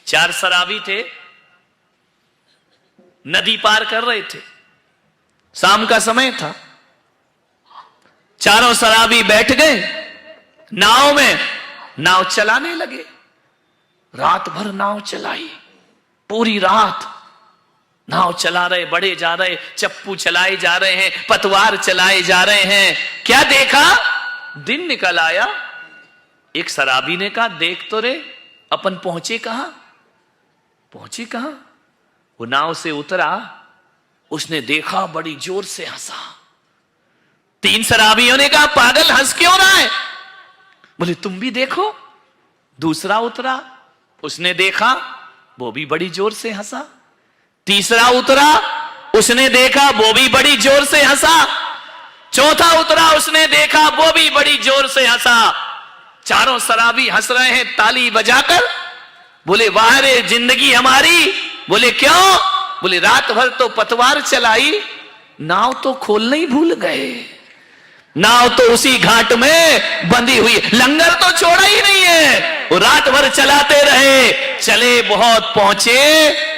4 शराबी थे, नदी पार कर रहे थे, शाम का समय था। चारों शराबी बैठ गए नाव में, नाव चलाने लगे। रात भर नाव चलाई, पूरी रात नाव चला रहे, बढ़े जा रहे, चप्पू चलाए जा रहे हैं, पतवार चलाए जा रहे हैं। क्या देखा, दिन निकल आया। एक शराबी ने कहा, देख तो रे अपन पहुंचे कहां, पहुंचे कहां। वो नाव से उतरा, उसने देखा, बड़ी जोर से हंसा। 3 शराबियों ने कहा, पागल हंस क्यों रहा है। बोले तुम भी देखो। दूसरा उतरा, उसने देखा, वो भी बड़ी जोर से हंसा। तीसरा उतरा, उसने देखा, वो भी बड़ी जोर से हंसा। चौथा उतरा, उसने देखा, वो भी बड़ी जोर से हंसा। चारों शराबी हंस रहे हैं ताली बजाकर। बोले वाह रे जिंदगी हमारी। बोले क्यों। बोले रात भर तो पतवार चलाई, नाव तो खोलना ही भूल गए, नाव तो उसी घाट में बंधी हुई, लंगर तो छोड़ा ही नहीं है। वो रात भर चलाते रहे, चले बहुत, पहुंचे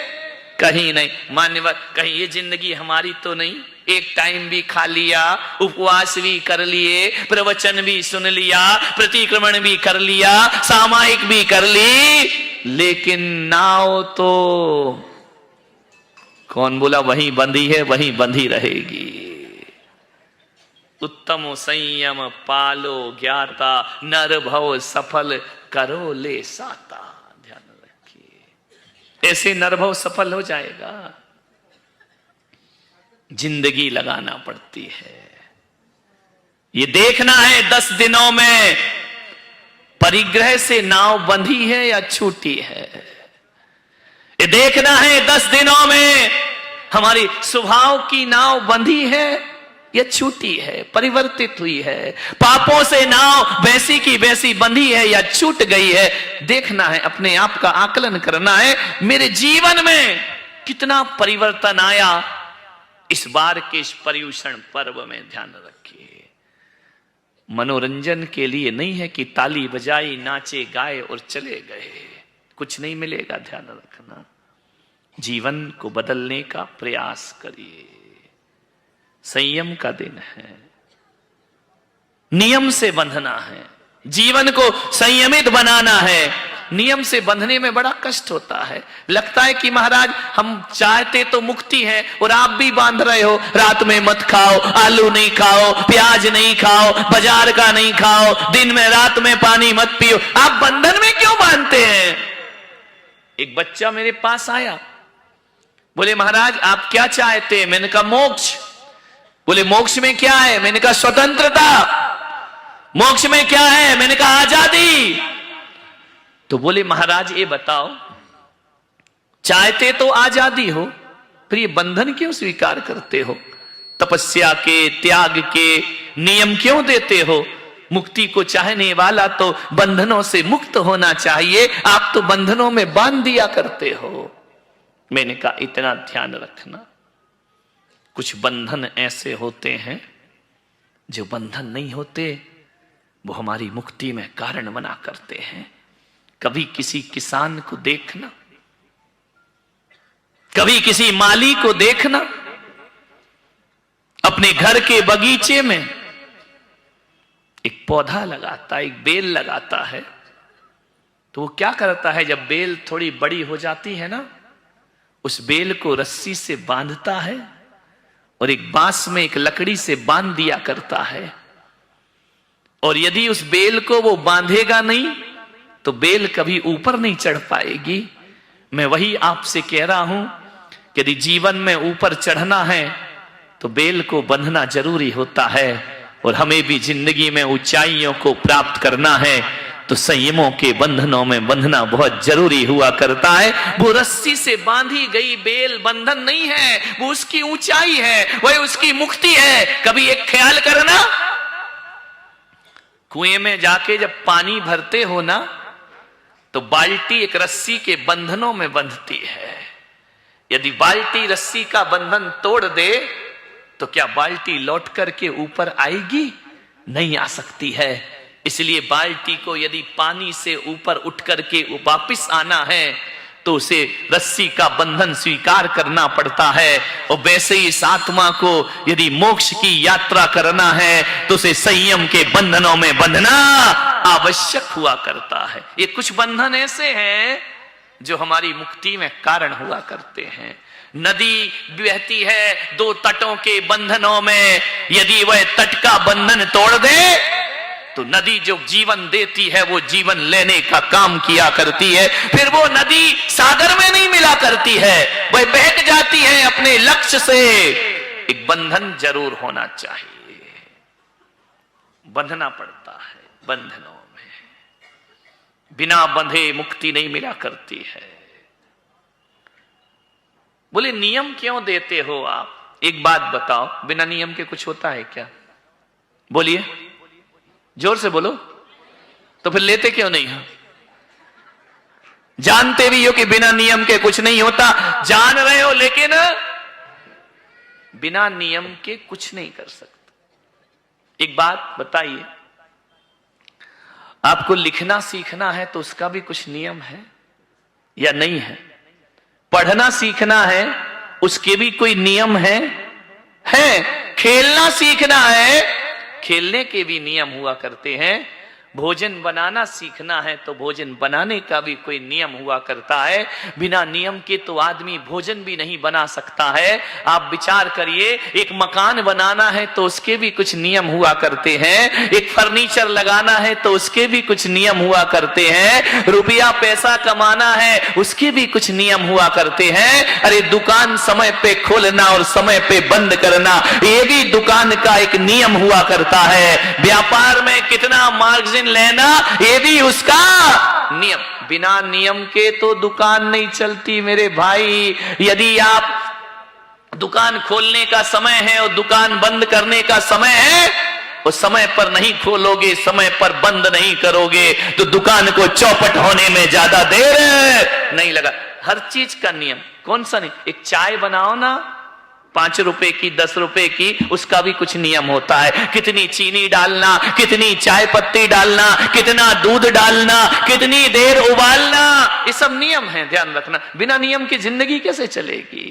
कहीं नहीं। मान्यवर, कहीं ये जिंदगी हमारी तो नहीं। एक टाइम भी खा लिया, उपवास भी कर लिए, प्रवचन भी सुन लिया, प्रतिक्रमण भी कर लिया, सामायिक भी कर ली, लेकिन नाव तो कौन बोला वहीं बंधी है, वहीं बंधी रहेगी। उत्तम संयम पालो ज्ञाता, नर भव सफल करो ले साता। ध्यान रखिए, ऐसे नर भव सफल हो जाएगा। जिंदगी लगाना पड़ती है। ये देखना है 10 दिनों में परिग्रह से नाव बंधी है या छूटी है। ये देखना है 10 दिनों में हमारी स्वभाव की नाव बंधी है या छूटी है, परिवर्तित हुई है। पापों से नाव वैसी की वैसी बंधी है या छूट गई है। देखना है, अपने आप का आकलन करना है। मेरे जीवन में कितना परिवर्तन आया इस बार के इस पर्युषण पर्व में। ध्यान रखिए, मनोरंजन के लिए नहीं है कि ताली बजाई, नाचे गाए और चले गए, कुछ नहीं मिलेगा। ध्यान रखना, जीवन को बदलने का प्रयास करिए। संयम का दिन है, नियम से बंधना है, जीवन को संयमित बनाना है। नियम से बंधने में बड़ा कष्ट होता है। लगता है कि महाराज हम चाहते तो मुक्ति है और आप भी बांध रहे हो, रात में मत खाओ, आलू नहीं खाओ, प्याज नहीं खाओ, बाजार का नहीं खाओ, दिन में रात में पानी मत पियो। आप बंधन में क्यों बांधते हैं। एक बच्चा मेरे पास आया, बोले महाराज आप क्या चाहते हैं। मैंने कहा मोक्ष। बोले मोक्ष में क्या है। मैंने कहा स्वतंत्रता। मोक्ष में क्या है। मैंने कहा आजादी। तो बोले महाराज ये बताओ, चाहते तो आजादी हो, फिर ये बंधन क्यों स्वीकार करते हो। तपस्या के, त्याग के नियम क्यों देते हो। मुक्ति को चाहने वाला तो बंधनों से मुक्त होना चाहिए, आप तो बंधनों में बांध दिया करते हो। मैंने कहा इतना ध्यान रखना, कुछ बंधन ऐसे होते हैं जो बंधन नहीं होते, वो हमारी मुक्ति में कारण बना करते हैं। कभी किसी किसान को देखना, कभी किसी माली को देखना, अपने घर के बगीचे में एक पौधा लगाता है, एक बेल लगाता है, तो वो क्या करता है, जब बेल थोड़ी बड़ी हो जाती है ना, उस बेल को रस्सी से बांधता है और एक बांस में एक लकड़ी से बांध दिया करता है। और यदि उस बेल को वो बांधेगा नहीं तो बेल कभी ऊपर नहीं चढ़ पाएगी। मैं वही आपसे कह रहा हूं कि यदि जीवन में ऊपर चढ़ना है तो बेल को बंधना जरूरी होता है। और हमें भी जिंदगी में ऊंचाइयों को प्राप्त करना है तो संयमों के बंधनों में बंधना बहुत जरूरी हुआ करता है। वो रस्सी से बांधी गई बेल बंधन नहीं है, वो उसकी ऊंचाई है, वह उसकी मुक्ति है। कभी एक ख्याल करना, कुएं में जाके जब पानी भरते हो ना तो बाल्टी एक रस्सी के बंधनों में बंधती है। यदि बाल्टी रस्सी का बंधन तोड़ दे तो क्या बाल्टी लौट करके ऊपर आएगी? नहीं आ सकती है। इसलिए बाल्टी को यदि पानी से ऊपर उठ करके वापिस आना है तो उसे रस्सी का बंधन स्वीकार करना पड़ता है। और वैसे ही इस आत्मा को यदि मोक्ष की यात्रा करना है तो उसे संयम के बंधनों में बंधना आवश्यक हुआ करता है। ये कुछ बंधन ऐसे हैं जो हमारी मुक्ति में कारण हुआ करते हैं। नदी बहती है दो तटों के बंधनों में, यदि वह तट का बंधन तोड़ दे तो नदी जो जीवन देती है वो जीवन लेने का काम किया करती है। फिर वो नदी सागर में नहीं मिला करती है, वह बहक जाती है अपने लक्ष्य से। एक बंधन जरूर होना चाहिए, बंधना पड़ता है बंधनों में। बिना बंधे मुक्ति नहीं मिला करती है। बोले नियम क्यों देते हो आप? एक बात बताओ, बिना नियम के कुछ होता है क्या? बोलिए, जोर से बोलो। तो फिर लेते क्यों नहीं हो? जानते भी हो कि बिना नियम के कुछ नहीं होता, जान रहे हो, लेकिन बिना नियम के कुछ नहीं कर सकते। एक बात बताइए, आपको लिखना सीखना है तो उसका भी कुछ नियम है या नहीं है? पढ़ना सीखना है उसके भी कोई नियम है? खेलना सीखना है, खेलने के भी नियम हुआ करते हैं। भोजन बनाना सीखना है तो भोजन बनाने का भी कोई नियम हुआ करता है। बिना नियम के तो आदमी भोजन भी नहीं बना सकता है। आप विचार करिए, एक मकान बनाना है तो उसके भी कुछ नियम हुआ करते हैं। एक फर्नीचर लगाना है तो उसके भी कुछ नियम हुआ करते हैं। रुपया पैसा कमाना है उसके भी कुछ नियम हुआ करते हैं। अरे दुकान समय पे खोलना और समय पे बंद करना, ये भी दुकान का एक नियम हुआ करता है। व्यापार में कितना मार्जिन लेना, ये भी उसका नियम। बिना नियम के तो दुकान नहीं चलती मेरे भाई। यदि आप दुकान खोलने का समय है और दुकान बंद करने का समय है, वो समय पर नहीं खोलोगे, समय पर बंद नहीं करोगे तो दुकान को चौपट होने में ज्यादा देर नहीं लगा। हर चीज का नियम। कौन सा नहीं? एक चाय बनाओ ना, 5 रुपए की 10 रुपए की, उसका भी कुछ नियम होता है। कितनी चीनी डालना, कितनी चाय पत्ती डालना, कितना दूध डालना, कितनी देर उबालना, ये सब नियम है, ध्यान रखना। बिना नियम की जिंदगी कैसे चलेगी?